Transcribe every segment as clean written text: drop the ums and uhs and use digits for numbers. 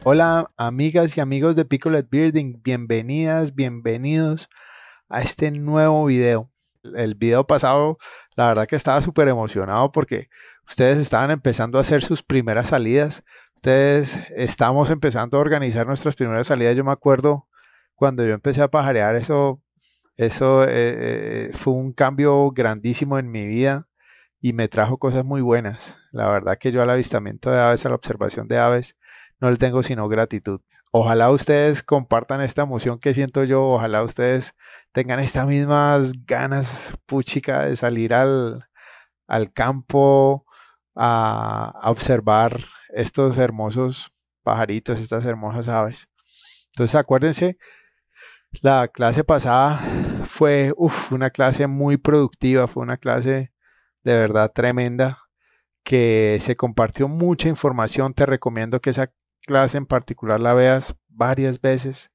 Hola amigas y amigos de Picolet Birding, bienvenidas, bienvenidos a este nuevo video. El video pasado, la verdad que estaba súper emocionado porque ustedes estaban empezando a hacer sus primeras salidas. Ustedes estamos empezando a organizar nuestras primeras salidas. Yo me acuerdo cuando yo empecé a pajarear, eso fue un cambio grandísimo en mi vida y me trajo cosas muy buenas. La verdad que yo al avistamiento de aves, a la observación de aves, no le tengo sino gratitud. Ojalá ustedes compartan esta emoción que siento yo, ojalá ustedes tengan estas mismas ganas, puchica, de salir al campo a observar estos hermosos pajaritos, estas hermosas aves. Entonces acuérdense, la clase pasada fue una clase muy productiva, fue una clase de verdad tremenda que se compartió mucha información. Te recomiendo que esa clase en particular la veas varias veces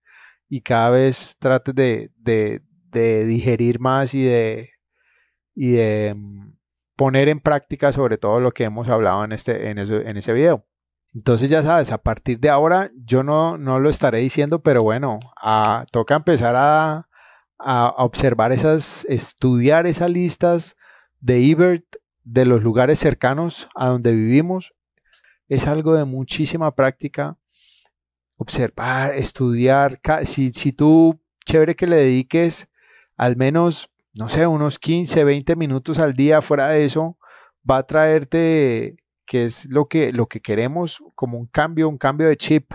y cada vez trates de digerir más y de poner en práctica sobre todo lo que hemos hablado en ese video. Entonces ya sabes, a partir de ahora yo no lo estaré diciendo, pero bueno, toca empezar a observar estudiar esas listas de eBird de los lugares cercanos a donde vivimos. Es algo de muchísima práctica. Observar, estudiar. Si tú, chévere que le dediques al menos, no sé, unos 15, 20 minutos al día, fuera de eso, va a traerte, que es lo que queremos, como un cambio de chip,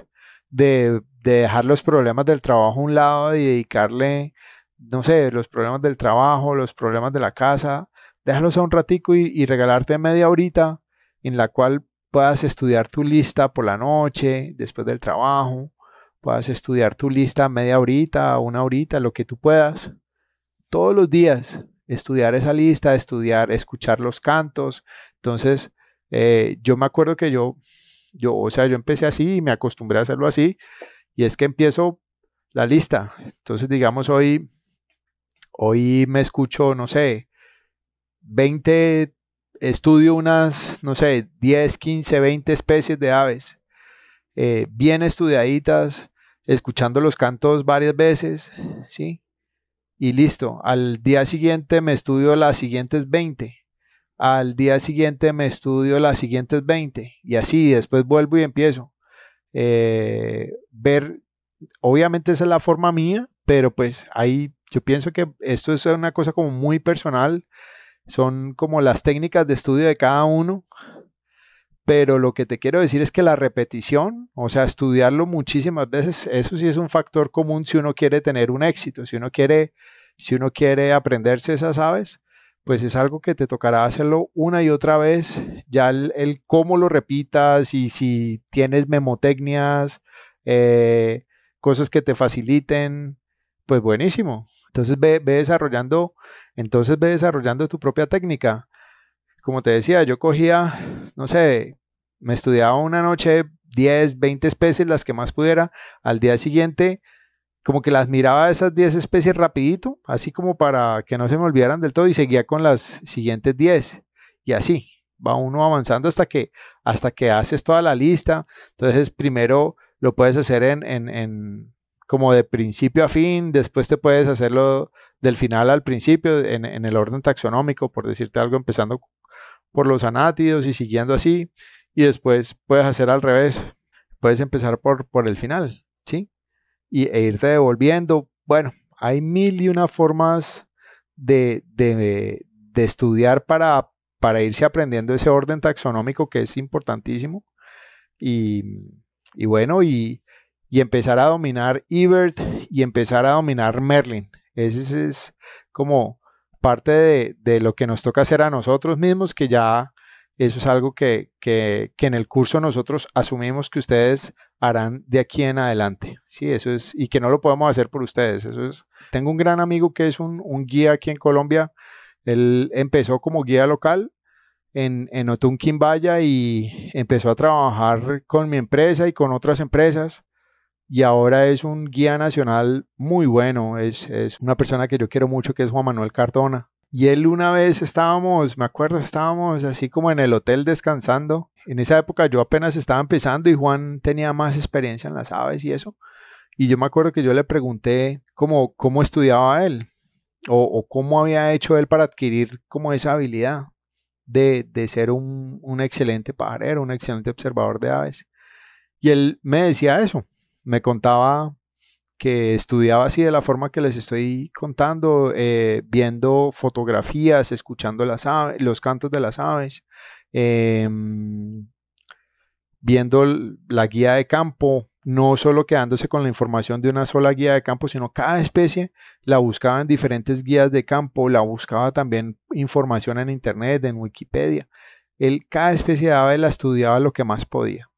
de dejar los problemas del trabajo a un lado y dedicarle, no sé, los problemas del trabajo, los problemas de la casa, déjalos a un ratico y regalarte media horita en la cual puedas estudiar tu lista por la noche, después del trabajo, puedas estudiar tu lista media horita, una horita, lo que tú puedas, todos los días, estudiar esa lista, estudiar, escuchar los cantos. Entonces, yo me acuerdo que o sea, yo empecé así y me acostumbré a hacerlo así, y es que empiezo la lista. Entonces, digamos, hoy me escucho, no sé, 20, estudio unas, no sé, 10, 15, 20 especies de aves, bien estudiaditas, escuchando los cantos varias veces, ¿sí? Y listo. Al día siguiente me estudio las siguientes 20. Al día siguiente me estudio las siguientes 20. Y así, después vuelvo y empiezo. Ver, obviamente esa es la forma mía, pero pues ahí yo pienso que esto es una cosa como muy personal. Son como las técnicas de estudio de cada uno, pero lo que te quiero decir es que la repetición, o sea, estudiarlo muchísimas veces, eso sí es un factor común si uno quiere tener un éxito, si uno quiere aprenderse esas aves, pues es algo que te tocará hacerlo una y otra vez. Ya el cómo lo repitas y si tienes memotecnias, eh, cosas que te faciliten, pues buenísimo. Entonces ve desarrollando tu propia técnica. Como te decía, yo cogía, no sé, me estudiaba una noche 10, 20 especies, las que más pudiera. Al día siguiente, como que las miraba esas 10 especies rapidito, así como para que no se me olvidaran del todo y seguía con las siguientes 10. Y así, va uno avanzando hasta que haces toda la lista. Entonces, primero lo puedes hacer como de principio a fin, después te puedes hacerlo del final al principio, en el orden taxonómico, por decirte algo, empezando por los anátidos y siguiendo así, y después puedes hacer al revés, puedes empezar por el final, ¿sí? E irte devolviendo. Bueno, hay mil y una formas de estudiar para irse aprendiendo ese orden taxonómico que es importantísimo y, y bueno, y empezar a dominar eBird y empezar a dominar Merlin. Ese es como parte de lo que nos toca hacer a nosotros mismos, que ya eso es algo que en el curso nosotros asumimos que ustedes harán de aquí en adelante. Sí, eso es, y que no lo podemos hacer por ustedes. Eso es. Tengo un gran amigo que es un guía aquí en Colombia. Él empezó como guía local en Otunquimbaya y empezó a trabajar con mi empresa y con otras empresas y ahora es un guía nacional muy bueno, es una persona que yo quiero mucho que es Juan Manuel Cardona. Y él una vez estábamos, me acuerdo, estábamos así como en el hotel descansando. En esa época yo apenas estaba empezando y Juan tenía más experiencia en las aves y eso. Y yo me acuerdo que yo le pregunté cómo estudiaba él o cómo había hecho él para adquirir como esa habilidad de ser un excelente pajarero, un excelente observador de aves. Y él me decía eso, me contaba que estudiaba así de la forma que les estoy contando, viendo fotografías, escuchando las aves, los cantos de las aves, eh, viendo la guía de campo, no solo quedándose con la información de una sola guía de campo, sino cada especie la buscaba en diferentes guías de campo, la buscaba también información en internet, en Wikipedia. Él, cada especie de ave la estudiaba lo que más podía.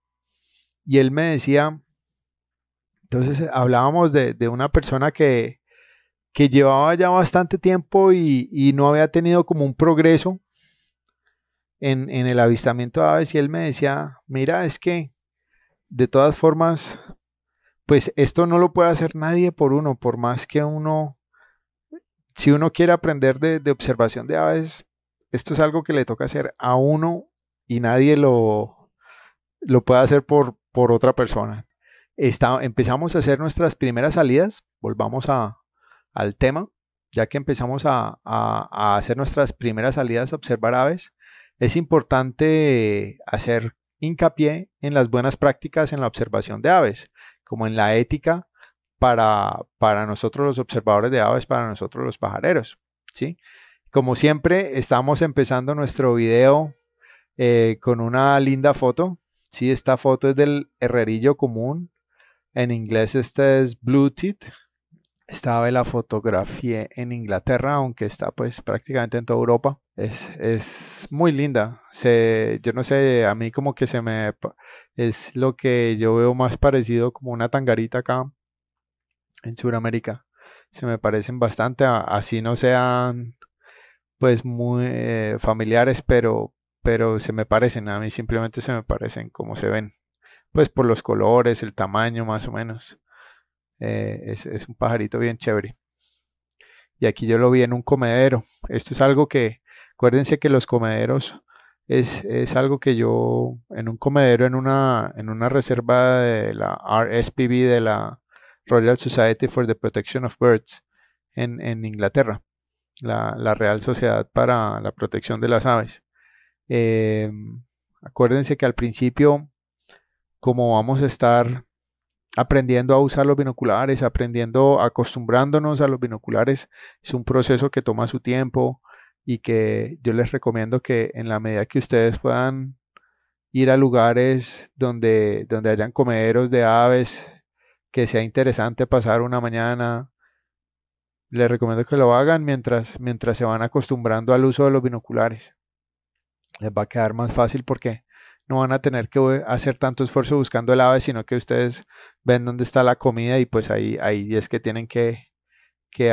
Y él me decía, entonces hablábamos de una persona que llevaba ya bastante tiempo y no había tenido como un progreso en el avistamiento de aves y él me decía, mira, es que de todas formas, pues esto no lo puede hacer nadie por uno, por más que uno, si uno quiere aprender de observación de aves, esto es algo que le toca hacer a uno y nadie lo puede hacer por otra persona. Empezamos a hacer nuestras primeras salidas, volvamos al tema, ya que empezamos a hacer nuestras primeras salidas a observar aves, es importante hacer hincapié en las buenas prácticas en la observación de aves, como en la ética para nosotros los observadores de aves, para nosotros los pajareros, ¿sí? Como siempre, estamos empezando nuestro video con una linda foto, ¿sí? Esta foto es del herrerillo común, en inglés esta es Blue Teeth. Estaba la fotografía en Inglaterra, aunque está pues prácticamente en toda Europa. Es muy linda. Yo no sé, a mí como que es lo que yo veo más parecido como una tangarita acá en Sudamérica. Se me parecen bastante, así no sean pues muy familiares, pero se me parecen. A mí simplemente se me parecen como se ven. Pues por los colores, el tamaño más o menos. Es un pajarito bien chévere. Y aquí yo lo vi en un comedero. Esto es algo que, acuérdense que los comederos es algo que yo, en un comedero, en una reserva de la RSPB, de la Royal Society for the Protection of Birds, en Inglaterra, la Real Sociedad para la Protección de las Aves. Eh, Acuérdense que al principio, como vamos a estar aprendiendo a usar los binoculares, aprendiendo, acostumbrándonos a los binoculares. Es un proceso que toma su tiempo y que yo les recomiendo que en la medida que ustedes puedan ir a lugares donde hayan comederos de aves, que sea interesante pasar una mañana, les recomiendo que lo hagan mientras se van acostumbrando al uso de los binoculares. Les va a quedar más fácil porque no van a tener que hacer tanto esfuerzo buscando el ave, sino que ustedes ven dónde está la comida y pues ahí es que tienen que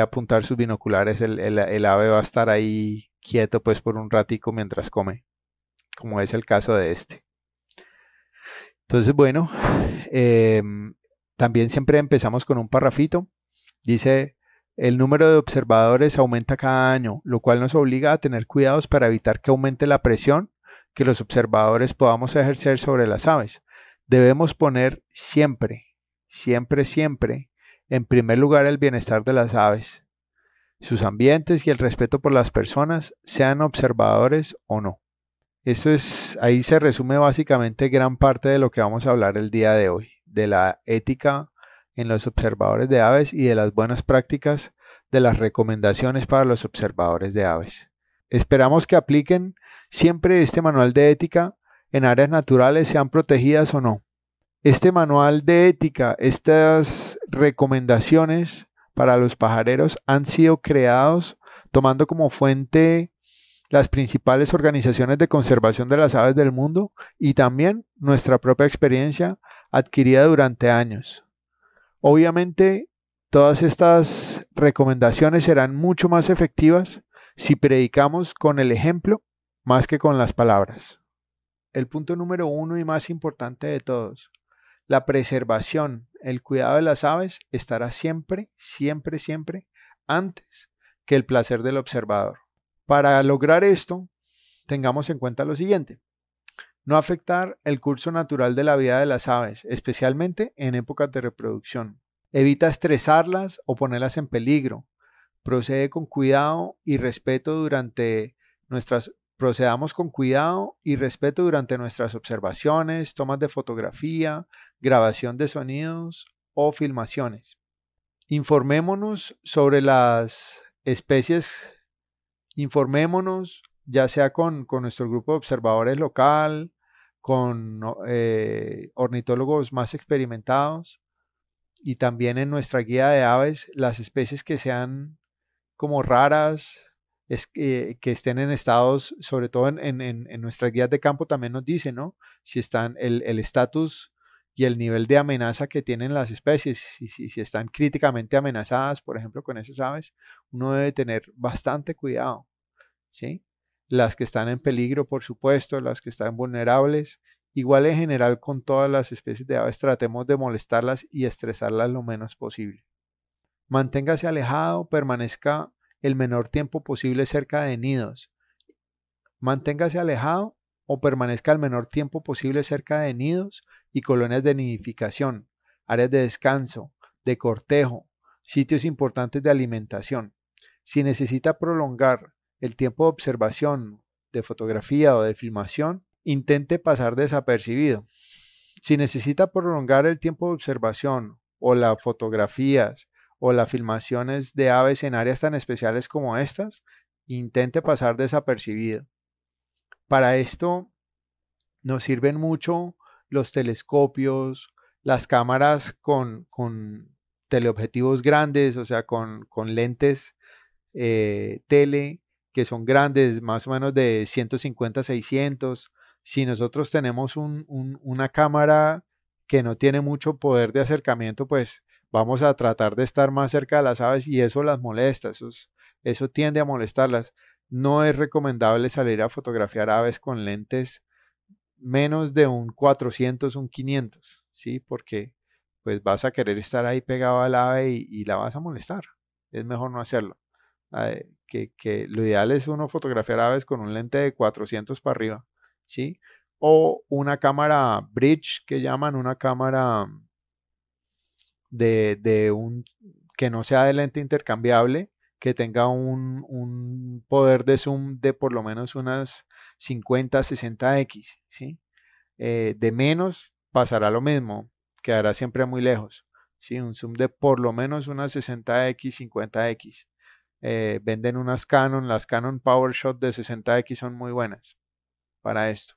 apuntar sus binoculares. El ave va a estar ahí quieto pues por un ratico mientras come, como es el caso de este. Entonces, bueno, también siempre empezamos con un parrafito. Dice, el número de observadores aumenta cada año, lo cual nos obliga a tener cuidados para evitar que aumente la presión que los observadores podamos ejercer sobre las aves. Debemos poner siempre, siempre, siempre, en primer lugar el bienestar de las aves, sus ambientes y el respeto por las personas, sean observadores o no. Ahí se resume básicamente gran parte de lo que vamos a hablar el día de hoy, de la ética en los observadores de aves y de las buenas prácticas de las recomendaciones para los observadores de aves. Esperamos que apliquen siempre este manual de ética en áreas naturales, sean protegidas o no. Este manual de ética, estas recomendaciones para los pajareros han sido creados tomando como fuente las principales organizaciones de conservación de las aves del mundo y también nuestra propia experiencia adquirida durante años. Obviamente, todas estas recomendaciones serán mucho más efectivas si predicamos con el ejemplo más que con las palabras. El punto número 1 y más importante de todos, la preservación, el cuidado de las aves estará siempre, siempre, siempre antes que el placer del observador. Para lograr esto, tengamos en cuenta lo siguiente: no afectar el curso natural de la vida de las aves, especialmente en épocas de reproducción. Evita estresarlas o ponerlas en peligro. Procede con cuidado y respeto durante nuestras Procedamos con cuidado y respeto durante nuestras observaciones, tomas de fotografía, grabación de sonidos o filmaciones. Informémonos sobre las especies, informémonos ya sea con nuestro grupo de observadores local, con ornitólogos más experimentados y también en nuestra guía de aves, las especies que sean como raras, que estén en estados, sobre todo en nuestras guías de campo también nos dice, ¿no? Si están el estatus y el nivel de amenaza que tienen las especies, si están críticamente amenazadas, por ejemplo, con esas aves, uno debe tener bastante cuidado, ¿sí? Las que están en peligro, por supuesto, las que están vulnerables. Igual en general con todas las especies de aves, tratemos de molestarlas y estresarlas lo menos posible. Manténgase alejado, permanezca el menor tiempo posible cerca de nidos. Manténgase alejado o permanezca el menor tiempo posible cerca de nidos y colonias de nidificación, áreas de descanso, de cortejo, sitios importantes de alimentación. Si necesita prolongar el tiempo de observación, de fotografía o de filmación, intente pasar desapercibido. Si necesita prolongar el tiempo de observación o las fotografías o las filmaciones de aves en áreas tan especiales como estas, intente pasar desapercibido. Para esto nos sirven mucho los telescopios, las cámaras con teleobjetivos grandes, o sea, con lentes tele que son grandes, más o menos de 150 a 600. Si nosotros tenemos una cámara que no tiene mucho poder de acercamiento, pues vamos a tratar de estar más cerca de las aves y eso las molesta, eso tiende a molestarlas. No es recomendable salir a fotografiar aves con lentes menos de un 400, un 500, ¿sí? Porque pues vas a querer estar ahí pegado al ave y la vas a molestar. Es mejor no hacerlo. Que lo ideal es uno fotografiar aves con un lente de 400 para arriba, ¿sí? O una cámara bridge, que llaman una cámara de un que no sea de lente intercambiable, que tenga un poder de zoom de por lo menos unas 50, 60x, ¿sí? De menos pasará lo mismo, quedará siempre muy lejos, ¿sí? Un zoom de por lo menos unas 60x, 50x. Venden unas Canon, las Canon PowerShot de 60x son muy buenas para esto.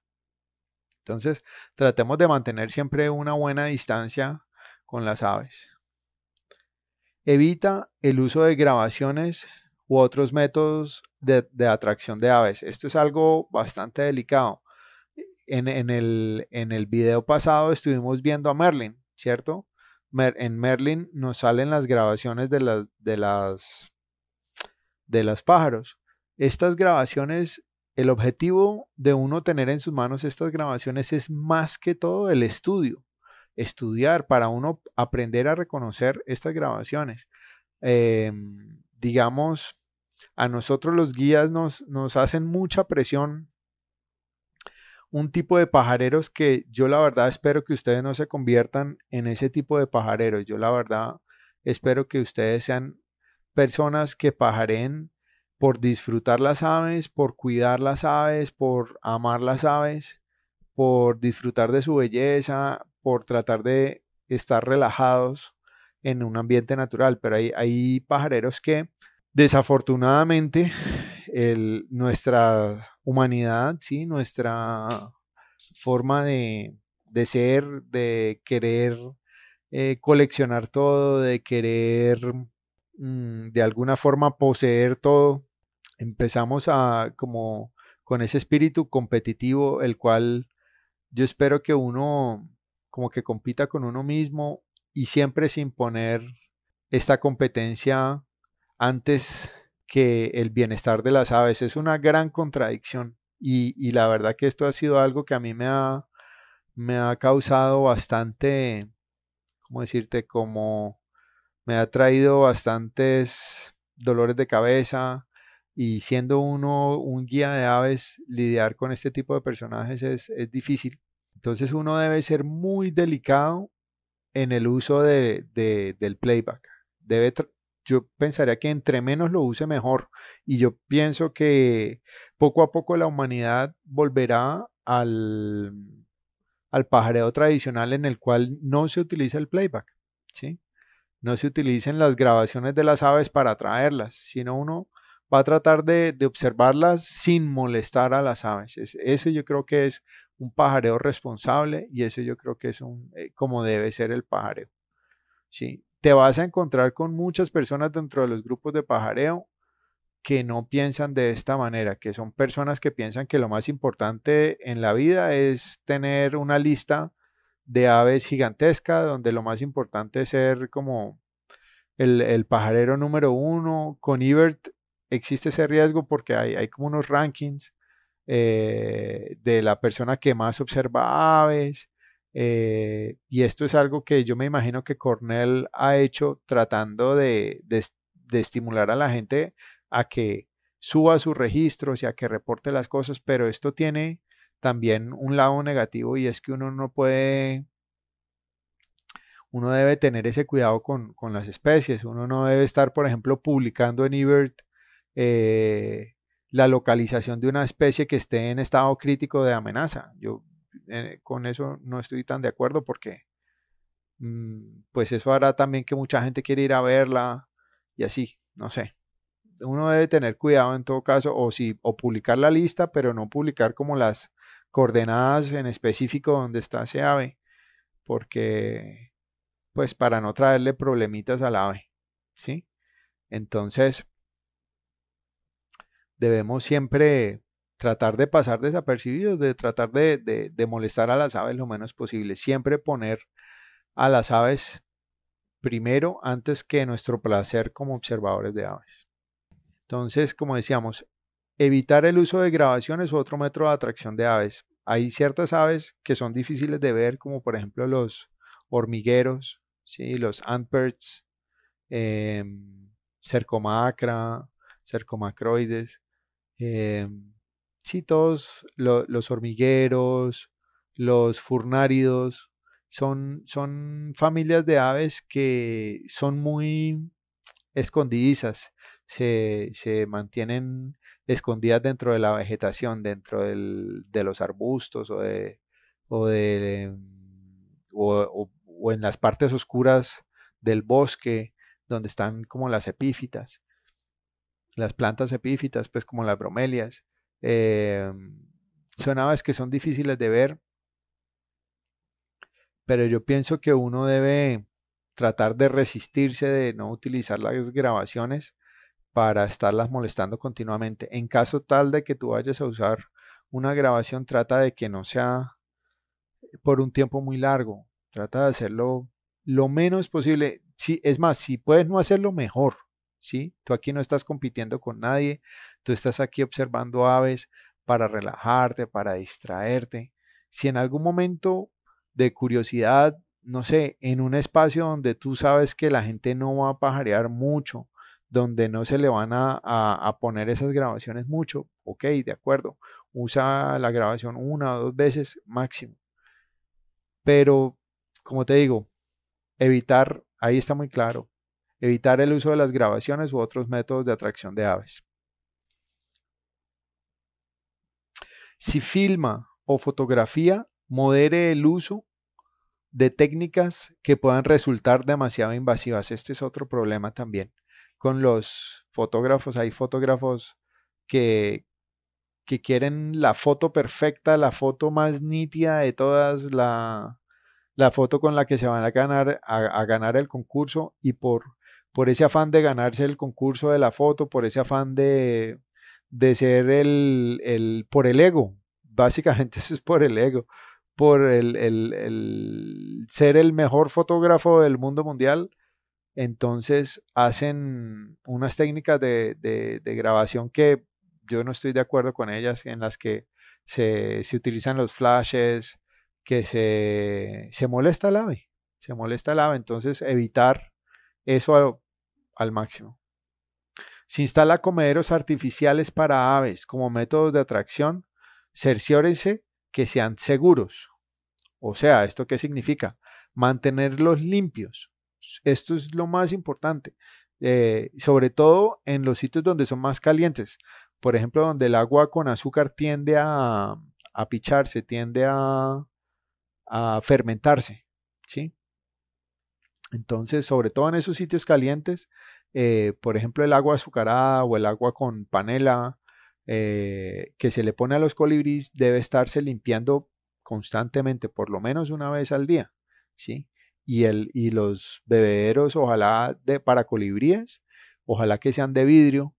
Entonces, tratemos de mantener siempre una buena distancia con las aves. Evita el uso de grabaciones u otros métodos de atracción de aves. Esto es algo bastante delicado. En el video pasado estuvimos viendo a Merlin, ¿cierto? En Merlin nos salen las grabaciones de los pájaros. Estas grabaciones, el objetivo de uno tener en sus manos estas grabaciones es más que todo el estudio, estudiar para uno aprender a reconocer estas grabaciones. Digamos, a nosotros los guías nos hacen mucha presión un tipo de pajareros que yo la verdad espero que ustedes no se conviertan en ese tipo de pajareros. Yo la verdad espero que ustedes sean personas que pajareen por disfrutar las aves, por cuidar las aves, por amar las aves, por disfrutar de su belleza, por tratar de estar relajados en un ambiente natural. Pero hay pajareros que desafortunadamente nuestra humanidad, ¿sí? Nuestra forma de ser, de querer coleccionar todo, de querer de alguna forma poseer todo. Empezamos a como con ese espíritu competitivo, el cual yo espero que uno como que compita con uno mismo y siempre sin poner esta competencia antes que el bienestar de las aves. Es una gran contradicción y la verdad que esto ha sido algo que a mí me ha causado bastante, ¿cómo decirte? Como me ha traído bastantes dolores de cabeza y siendo uno un guía de aves, lidiar con este tipo de personajes es difícil. Entonces uno debe ser muy delicado en el uso del playback. Yo pensaría que entre menos lo use mejor. Y yo pienso que poco a poco la humanidad volverá al pajareo tradicional en el cual no se utiliza el playback, ¿sí? No se utilicen las grabaciones de las aves para atraerlas, sino uno va a tratar de observarlas sin molestar a las aves. Eso yo creo que es un pajareo responsable y eso yo creo que es como debe ser el pajareo. ¿Sí? Te vas a encontrar con muchas personas dentro de los grupos de pajareo que no piensan de esta manera, que son personas que piensan que lo más importante en la vida es tener una lista de aves gigantesca, donde lo más importante es ser como el pajarero número uno. Con Ebert existe ese riesgo porque hay como unos rankings de la persona que más observa aves. Y esto es algo que yo me imagino que Cornell ha hecho tratando de estimular a la gente a que suba sus registros y a que reporte las cosas, pero esto tiene también un lado negativo y es que uno debe tener ese cuidado con las especies. Uno no debe estar, por ejemplo, publicando en eBird eh, la localización de una especie que esté en estado crítico de amenaza. Yo con eso no estoy tan de acuerdo porque pues eso hará también que mucha gente quiera ir a verla y así, no sé. Uno debe tener cuidado en todo caso, o publicar la lista, pero no publicar como las coordenadas en específico donde está ese ave, porque pues para no traerle problemitas al ave, ¿sí? Entonces, debemos siempre tratar de pasar desapercibidos, de tratar de molestar a las aves lo menos posible, siempre poner a las aves primero antes que nuestro placer como observadores de aves. Entonces, como decíamos, evitar el uso de grabaciones u otro método de atracción de aves. Hay ciertas aves que son difíciles de ver, como por ejemplo los hormigueros, ¿sí? Los antbirds, eh, Cercomacra, Cercomacroides, eh, sí, todos los hormigueros, los furnáridos, son familias de aves que son muy escondidizas, se mantienen escondidas dentro de la vegetación, dentro de los arbustos o, de, o en las partes oscuras del bosque, donde están como las epífitas, las plantas epífitas, pues como las bromelias. Eh, Son aves que son difíciles de ver, pero yo pienso que uno debe tratar de resistirse de no utilizar las grabaciones para estarlas molestando continuamente. En caso tal de que tú vayas a usar una grabación, trata de que no sea por un tiempo muy largo. Trata de hacerlo lo menos posible. Sí, es más, si puedes no hacerlo mejor, ¿sí? Tú aquí no estás compitiendo con nadie, tú estás aquí observando aves para relajarte, para distraerte. Si en algún momento de curiosidad, no sé, en un espacio donde tú sabes que la gente no va a pajarear mucho, donde no se le van a poner esas grabaciones mucho, ok, de acuerdo, usa la grabación una o dos veces máximo. Pero, como te digo, evitar, ahí está muy claro, evitar el uso de las grabaciones u otros métodos de atracción de aves. Si filma o fotografía, modere el uso de técnicas que puedan resultar demasiado invasivas. Este es otro problema también con los fotógrafos. Hay fotógrafos que, que quieren la foto perfecta, la foto más nítida de todas, la foto con la que se van a ganar el concurso y por ese afán de ganarse el concurso de la foto, por ese afán de ser por el ego, básicamente eso es por el ego, por el ser el mejor fotógrafo del mundo mundial, entonces hacen unas técnicas de grabación que yo no estoy de acuerdo con ellas, en las que se utilizan los flashes, que se molesta el ave, entonces evitar eso al máximo. Si instala comederos artificiales para aves como métodos de atracción, cerciórense que sean seguros. O sea, ¿esto qué significa? Mantenerlos limpios. Esto es lo más importante, sobre todo en los sitios donde son más calientes. Por ejemplo, donde el agua con azúcar tiende a picharse, tiende a fermentarse, ¿sí? Entonces, sobre todo en esos sitios calientes, por ejemplo, el agua azucarada o el agua con panela que se le pone a los colibríes debe estarse limpiando constantemente, por lo menos una vez al día, ¿sí? Y los bebederos, ojalá para colibríes, ojalá que sean de vidrio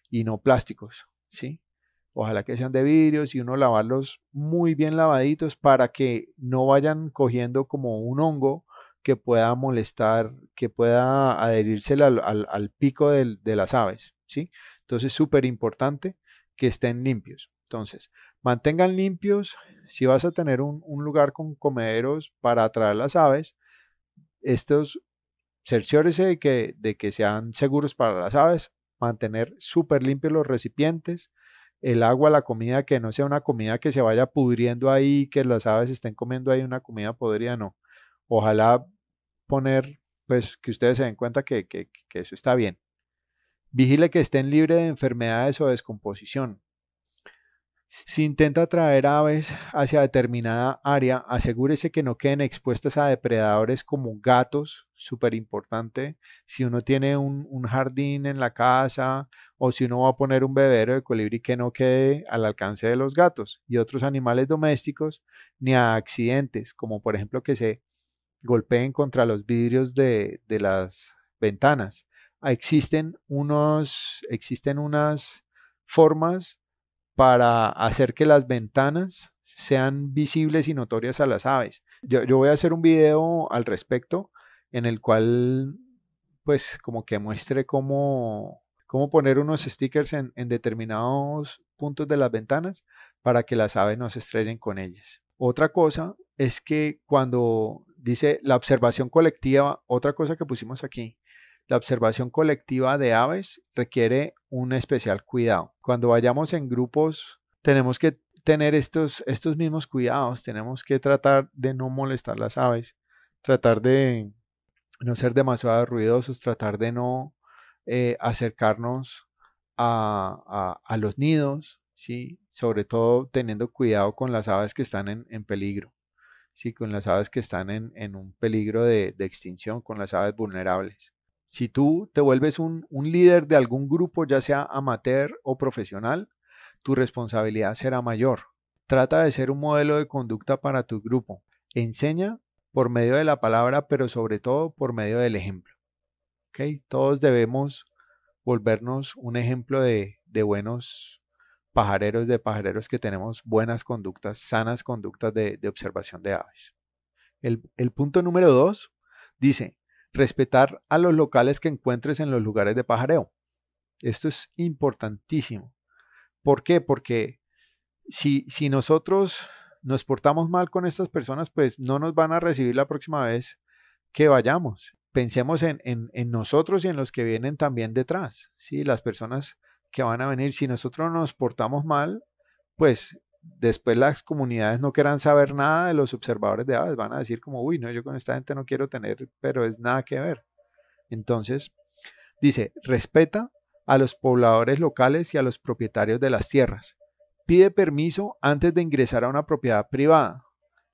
y no plásticos, ¿sí? Ojalá que sean de vidrios y uno lavarlos muy bien lavaditos para que no vayan cogiendo como un hongo que pueda molestar, que pueda adherirse al pico de las aves, ¿sí? Entonces, súper importante que estén limpios. Entonces, mantengan limpios. Si vas a tener un lugar con comederos para atraer las aves, estos cerciórese de que sean seguros para las aves, mantener súper limpios los recipientes, el agua, la comida, que no sea una comida que se vaya pudriendo ahí, que las aves estén comiendo ahí una comida podrida, no. Ojalá poner, pues, que ustedes se den cuenta que eso está bien. Vigile que estén libres de enfermedades o descomposición. Si intenta atraer aves hacia determinada área, asegúrese que no queden expuestas a depredadores como gatos, súper importante. Si uno tiene un jardín en la casa o si uno va a poner un bebedero de colibrí, que no quede al alcance de los gatos y otros animales domésticos, ni a accidentes, como por ejemplo que se golpeen contra los vidrios de las ventanas. Existen unas formas para hacer que las ventanas sean visibles y notorias a las aves. Yo voy a hacer un video al respecto en el cual pues como que muestre cómo poner unos stickers en determinados puntos de las ventanas para que las aves no se estrellen con ellas. Otra cosa es que cuando dice la observación colectiva, otra cosa que pusimos aquí, la observación colectiva de aves requiere un especial cuidado. Cuando vayamos en grupos, tenemos que tener estos mismos cuidados. Tenemos que tratar de no molestar las aves, tratar de no ser demasiado ruidosos, tratar de no acercarnos a los nidos, ¿sí? Sobre todo teniendo cuidado con las aves que están en peligro, ¿sí? Con las aves que están en un peligro de extinción, con las aves vulnerables. Si tú te vuelves un líder de algún grupo, ya sea amateur o profesional, tu responsabilidad será mayor. Trata de ser un modelo de conducta para tu grupo. Enseña por medio de la palabra, pero sobre todo por medio del ejemplo. ¿Okay? Todos debemos volvernos un ejemplo de buenos pajareros, de pajareros que tenemos buenas conductas, sanas conductas de observación de aves. El punto número 2 dice, respetar a los locales que encuentres en los lugares de pajareo. Esto es importantísimo. ¿Por qué? Porque si nosotros nos portamos mal con estas personas, pues no nos van a recibir la próxima vez que vayamos. Pensemos en nosotros y en los que vienen también detrás, ¿sí? Las personas que van a venir. Si nosotros nos portamos mal, pues después las comunidades no querrán saber nada de los observadores de aves. Van a decir como, uy, no, yo con esta gente no quiero tener, pero es nada que ver. Entonces, dice, respeta a los pobladores locales y a los propietarios de las tierras. Pide permiso antes de ingresar a una propiedad privada.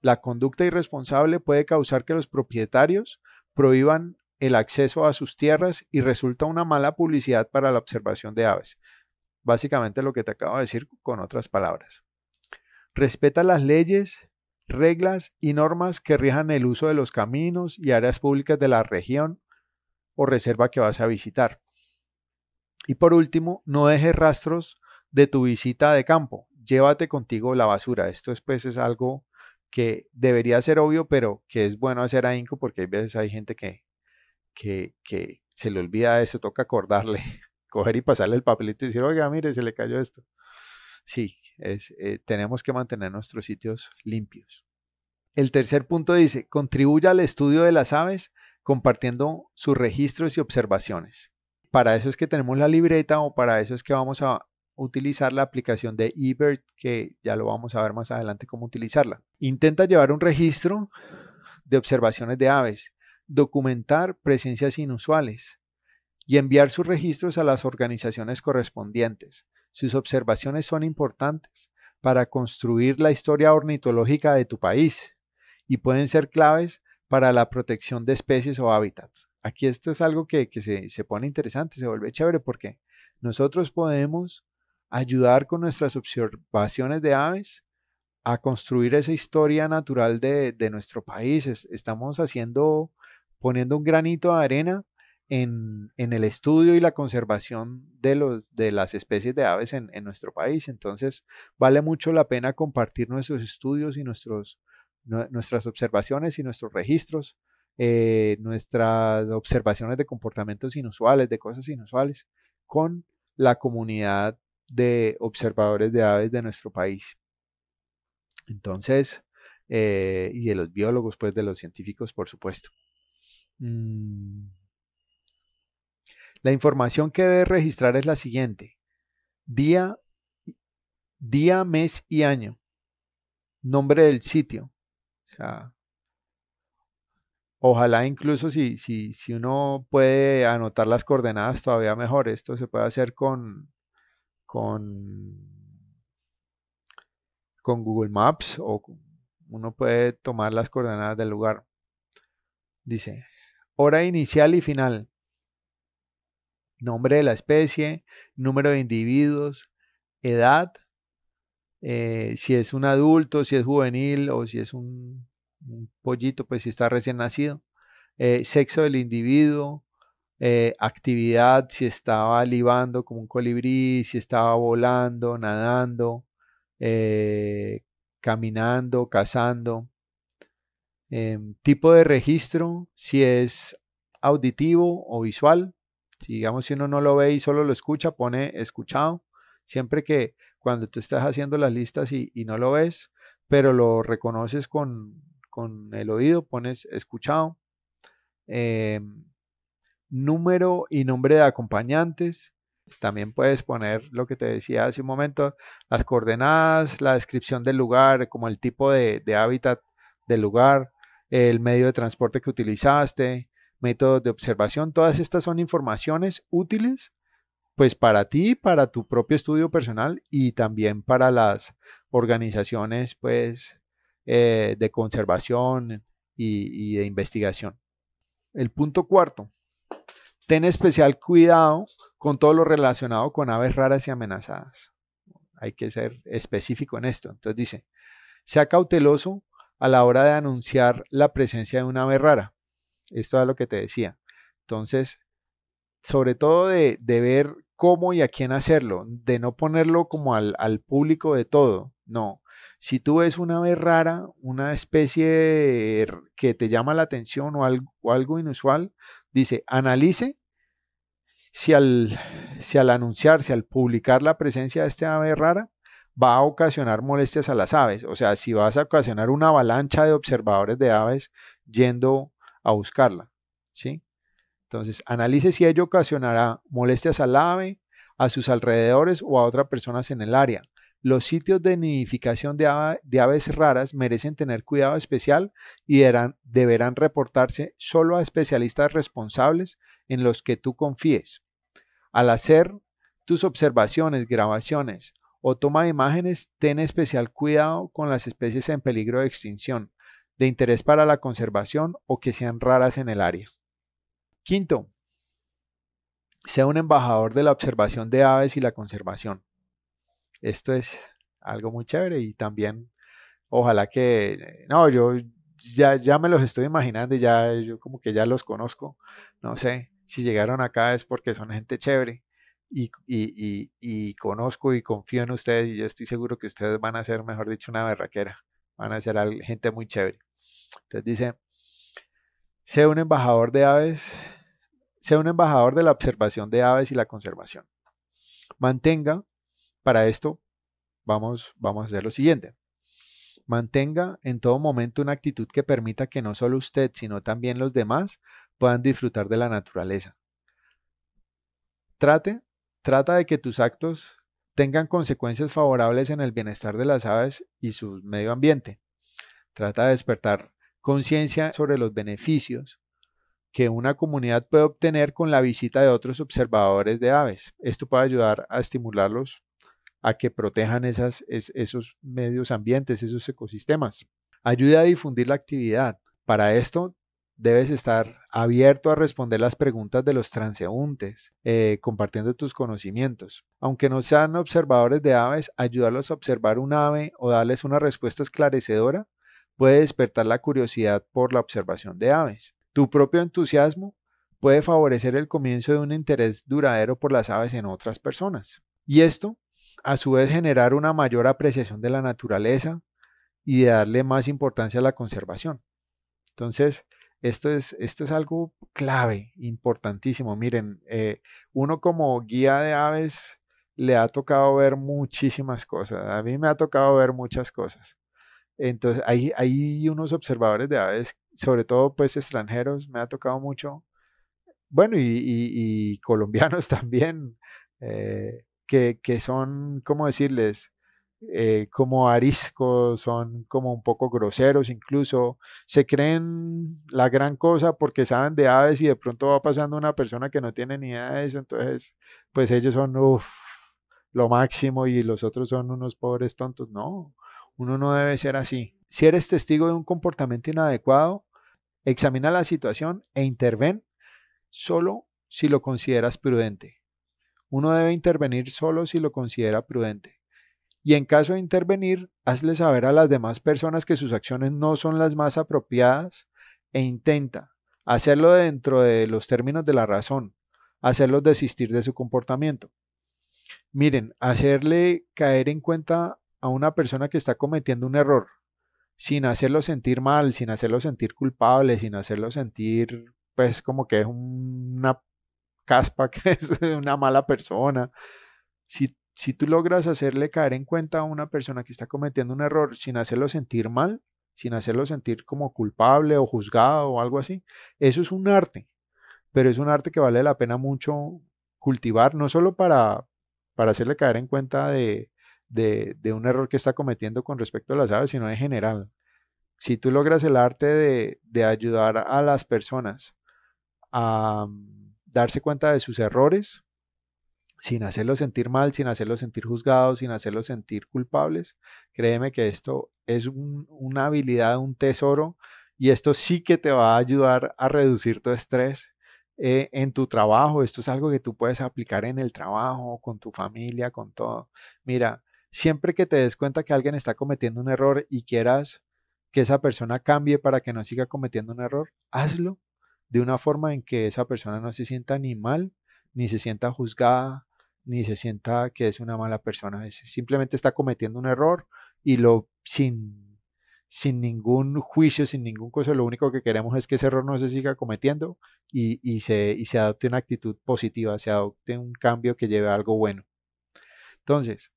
La conducta irresponsable puede causar que los propietarios prohíban el acceso a sus tierras y resulta una mala publicidad para la observación de aves. Básicamente lo que te acabo de decir con otras palabras. Respeta las leyes, reglas y normas que rijan el uso de los caminos y áreas públicas de la región o reserva que vas a visitar. Y por último, no dejes rastros de tu visita de campo. Llévate contigo la basura. Esto después es algo que debería ser obvio, pero que es bueno hacer ahínco porque hay veces hay gente que se le olvida eso, toca acordarle, coger y pasarle el papelito y decir, oiga, mire, se le cayó esto. Sí, tenemos que mantener nuestros sitios limpios. El tercer punto dice, contribuya al estudio de las aves compartiendo sus registros y observaciones. para eso es que tenemos la libreta o para eso es que vamos a utilizar la aplicación de eBird, que ya lo vamos a ver más adelante cómo utilizarla. Intenta llevar un registro de observaciones de aves, documentar presencias inusuales y enviar sus registros a las organizaciones correspondientes. Sus observaciones son importantes para construir la historia ornitológica de tu país y pueden ser claves para la protección de especies o hábitats. Aquí esto es algo que se pone interesante, se vuelve chévere porque nosotros podemos ayudar con nuestras observaciones de aves a construir esa historia natural de nuestro país. Estamos poniendo un granito de arena en el estudio y la conservación de las especies de aves en nuestro país. Entonces, vale mucho la pena compartir nuestros estudios y nuestras observaciones y nuestros registros, nuestras observaciones de comportamientos inusuales, de cosas inusuales, con la comunidad de observadores de aves de nuestro país. Entonces, y de los biólogos, pues de los científicos, por supuesto. La información que debe registrar es la siguiente: día, mes y año, nombre del sitio. O sea, ojalá incluso si uno puede anotar las coordenadas, todavía mejor. Esto se puede hacer con, con Google Maps, o uno puede tomar las coordenadas del lugar. Dice, hora inicial y final, nombre de la especie, número de individuos, edad, si es un adulto, si es juvenil o si es un pollito, pues si está recién nacido, sexo del individuo, actividad, si estaba libando como un colibrí, si estaba volando, nadando, caminando, cazando, tipo de registro, si es auditivo o visual. Si digamos si uno no lo ve y solo lo escucha, pone escuchado. Siempre que cuando tú estás haciendo las listas y no lo ves, pero lo reconoces con el oído, pones escuchado. Número y nombre de acompañantes. También puedes poner lo que te decía hace un momento, las coordenadas, la descripción del lugar, como el tipo de hábitat del lugar, el medio de transporte que utilizaste, métodos de observación. Todas estas son informaciones útiles pues para ti, para tu propio estudio personal y también para las organizaciones pues de conservación y de investigación. El punto cuarto: ten especial cuidado con todo lo relacionado con aves raras y amenazadas. Hay que ser específico en esto. Entonces dice, sea cauteloso a la hora de anunciar la presencia de una ave rara. Esto es lo que te decía. Entonces, sobre todo de ver cómo y a quién hacerlo, de no ponerlo como al público de todo. No. Si tú ves una ave rara, una especie que te llama la atención o algo inusual, dice, analice si al anunciarse, al publicar la presencia de esta ave rara, va a ocasionar molestias a las aves. O sea, si vas a ocasionar una avalancha de observadores de aves yendo a buscarla. ¿Sí? Entonces, analice si ello ocasionará molestias al ave, a sus alrededores o a otras personas en el área. Los sitios de nidificación de aves raras merecen tener cuidado especial y deberán reportarse solo a especialistas responsables en los que tú confíes. Al hacer tus observaciones, grabaciones o toma de imágenes, ten especial cuidado con las especies en peligro de extinción, de interés para la conservación o que sean raras en el área. Quinto, sea un embajador de la observación de aves y la conservación. Esto es algo muy chévere y también ojalá que, no, yo ya me los estoy imaginando y ya yo como que ya los conozco. No sé, si llegaron acá es porque son gente chévere y conozco y confío en ustedes y yo estoy seguro que ustedes van a ser, mejor dicho, una berraquera. Van a ser gente muy chévere. Entonces dice, sea un embajador de aves, sea un embajador de la observación de aves y la conservación. Mantenga, para esto vamos a hacer lo siguiente. Mantenga en todo momento una actitud que permita que no solo usted, sino también los demás puedan disfrutar de la naturaleza. Trate, trata de que tus actos tengan consecuencias favorables en el bienestar de las aves y su medio ambiente. Trata de despertar conciencia sobre los beneficios que una comunidad puede obtener con la visita de otros observadores de aves. Esto puede ayudar a estimularlos a que protejan esos medios ambientes, esos ecosistemas. Ayuda a difundir la actividad. Para esto debes estar abierto a responder las preguntas de los transeúntes, compartiendo tus conocimientos. Aunque no sean observadores de aves, ayudarlos a observar un ave o darles una respuesta esclarecedora puede despertar la curiosidad por la observación de aves. Tu propio entusiasmo puede favorecer el comienzo de un interés duradero por las aves en otras personas. Y esto, a su vez, generar una mayor apreciación de la naturaleza y de darle más importancia a la conservación. Entonces, esto es algo clave, importantísimo. Miren, uno como guía de aves le ha tocado ver muchísimas cosas. A mí me ha tocado ver muchas cosas. Entonces, hay unos observadores de aves, sobre todo pues extranjeros, me ha tocado mucho, bueno, y colombianos también, que son, ¿cómo decirles? Como ariscos, son como un poco groseros incluso, se creen la gran cosa porque saben de aves y de pronto va pasando una persona que no tiene ni idea de eso, entonces pues ellos son lo máximo y los otros son unos pobres tontos. No, uno no debe ser así. Si eres testigo de un comportamiento inadecuado, examina la situación e interven solo si lo consideras prudente. Uno debe intervenir solo si lo considera prudente. Y en caso de intervenir, hazle saber a las demás personas que sus acciones no son las más apropiadas e intenta hacerlo dentro de los términos de la razón, hacerlos desistir de su comportamiento. Miren, hacerle caer en cuenta a una persona que está cometiendo un error, sin hacerlo sentir mal, sin hacerlo sentir culpable, sin hacerlo sentir pues como que es una caspa, que es una mala persona. Si tú logras hacerle caer en cuenta a una persona que está cometiendo un error sin hacerlo sentir mal, sin hacerlo sentir como culpable o juzgado o algo así, eso es un arte, pero es un arte que vale la pena mucho cultivar, no solo para hacerle caer en cuenta de un error que está cometiendo con respecto a las aves, sino en general. Si tú logras el arte de ayudar a las personas a darse cuenta de sus errores, sin hacerlos sentir mal, sin hacerlos sentir juzgados, sin hacerlos sentir culpables, créeme que esto es una habilidad, un tesoro, y esto sí que te va a ayudar a reducir tu estrés en tu trabajo. Esto es algo que tú puedes aplicar en el trabajo, con tu familia, con todo. Mira, siempre que te des cuenta que alguien está cometiendo un error y quieras que esa persona cambie para que no siga cometiendo un error, hazlo de una forma en que esa persona no se sienta ni mal, ni se sienta juzgada, ni se sienta que es una mala persona. Simplemente está cometiendo un error y sin ningún juicio, sin ningún cosa, lo único que queremos es que ese error no se siga cometiendo y se adopte una actitud positiva, se adopte un cambio que lleve a algo bueno. Entonces,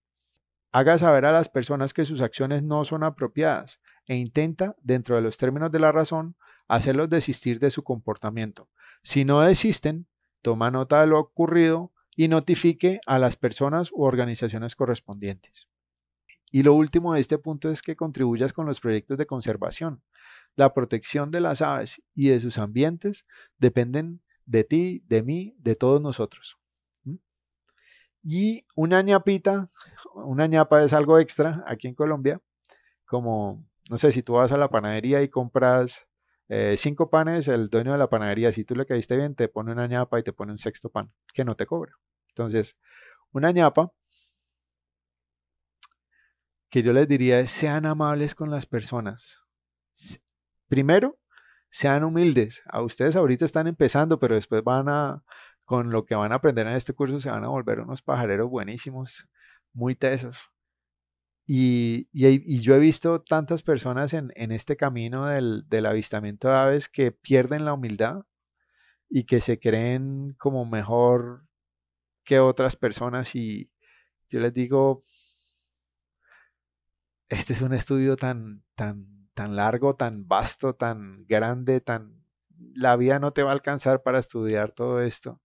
haga saber a las personas que sus acciones no son apropiadas e intenta, dentro de los términos de la razón, hacerlos desistir de su comportamiento. Si no desisten, toma nota de lo ocurrido y notifique a las personas u organizaciones correspondientes. Y lo último de este punto es que contribuyas con los proyectos de conservación. La protección de las aves y de sus ambientes dependen de ti, de mí, de todos nosotros. ¿Mm? Y una ñapa es algo extra aquí en Colombia, como, no sé, si tú vas a la panadería y compras 5 panes, el dueño de la panadería, si tú le caíste bien, te pone una ñapa y te pone un sexto pan, que no te cobra. Entonces, una ñapa que yo les diría es sean amables con las personas. Primero, sean humildes. A ustedes ahorita están empezando, pero después con lo que van a aprender en este curso, se van a volver unos pajareros buenísimos, muy tesos. Y yo he visto tantas personas en este camino del avistamiento de aves que pierden la humildad y que se creen como mejor que otras personas y yo les digo, este es un estudio tan largo, tan vasto, tan grande, la vida no te va a alcanzar para estudiar todo esto.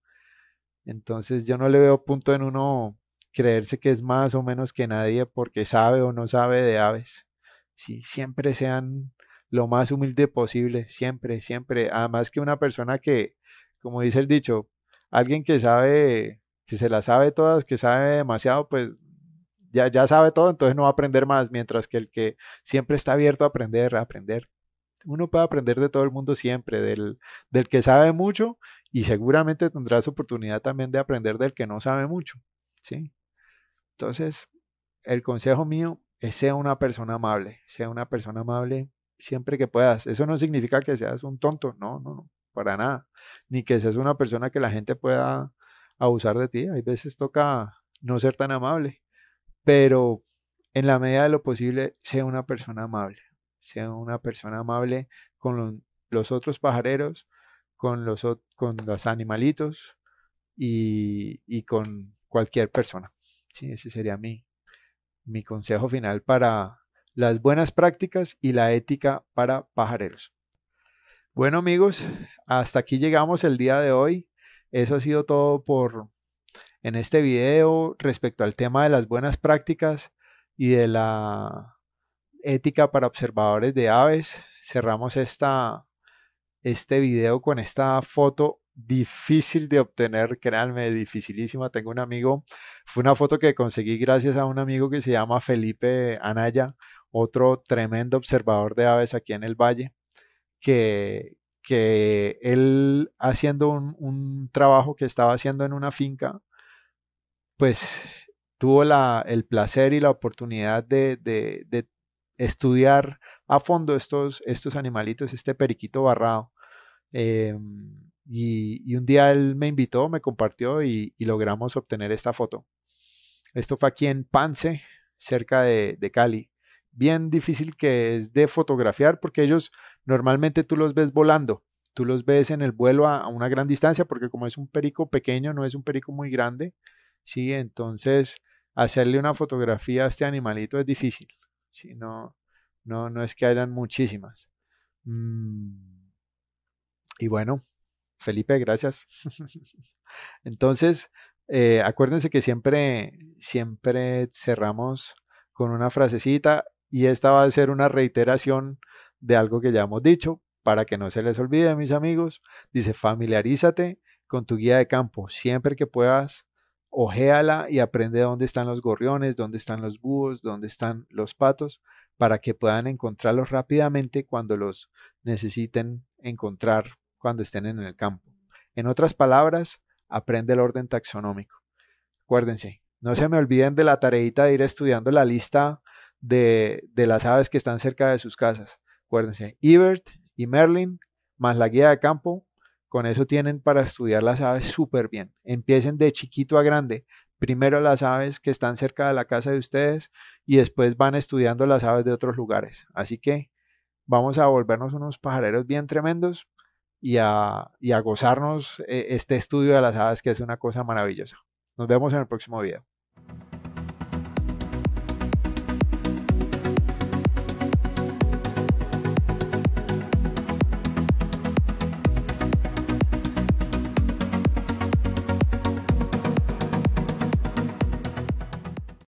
Entonces yo no le veo punto en uno creerse que es más o menos que nadie porque sabe o no sabe de aves. Sí, siempre sean lo más humilde posible, siempre, siempre. Además que una persona que, como dice el dicho, alguien que sabe, que se la sabe todas, que sabe demasiado, pues ya sabe todo, entonces no va a aprender más, mientras que el que siempre está abierto a aprender, a aprender. Uno puede aprender de todo el mundo siempre, del que sabe mucho y seguramente tendrás oportunidad también de aprender del que no sabe mucho, ¿sí? Entonces, el consejo mío es sea una persona amable, sea una persona amable siempre que puedas. Eso no significa que seas un tonto, no, no, no, para nada. Ni que seas una persona que la gente pueda abusar de ti. Hay veces toca no ser tan amable, pero en la medida de lo posible, sea una persona amable. Sea una persona amable con los otros pajareros, con los animalitos y con cualquier persona. Sí, ese sería mi consejo final para las buenas prácticas y la ética para pajareros. Bueno amigos, hasta aquí llegamos el día de hoy. Eso ha sido todo por en este video respecto al tema de las buenas prácticas y de la ética para observadores de aves. Cerramos este video con esta foto difícil de obtener, créanme, dificilísima. Tengo un amigo, fue una foto que conseguí gracias a un amigo que se llama Felipe Anaya, otro tremendo observador de aves aquí en el valle, que él haciendo un trabajo que estaba haciendo en una finca, pues tuvo el placer y la oportunidad de estudiar a fondo estos animalitos, este periquito barrado. Eh, y un día él me invitó, me compartió y logramos obtener esta foto. Esto fue aquí en Pance, cerca de Cali. Bien difícil que es de fotografiar porque ellos normalmente tú los ves volando, tú los ves en el vuelo a una gran distancia porque como es un perico pequeño, no es un perico muy grande, ¿sí? Entonces hacerle una fotografía a este animalito es difícil, ¿sí? No, no es que hayan muchísimas. Mm, y bueno, Felipe, gracias. Entonces, acuérdense que siempre cerramos con una frasecita y esta va a ser una reiteración de algo que ya hemos dicho para que no se les olvide, mis amigos. Dice, familiarízate con tu guía de campo. Siempre que puedas, ojéala y aprende dónde están los gorriones, dónde están los búhos, dónde están los patos, para que puedan encontrarlos rápidamente cuando los necesiten encontrar cuando estén en el campo. En otras palabras, aprende el orden taxonómico. Acuérdense, no se me olviden de la tareita de ir estudiando la lista de las aves que están cerca de sus casas. Acuérdense, Ebert y Merlin, más la guía de campo, con eso tienen para estudiar las aves súper bien. Empiecen de chiquito a grande. Primero las aves que están cerca de la casa de ustedes y después van estudiando las aves de otros lugares. Así que vamos a volvernos unos pajareros bien tremendos y a gozarnos este estudio de las aves que es una cosa maravillosa. Nos vemos en el próximo video.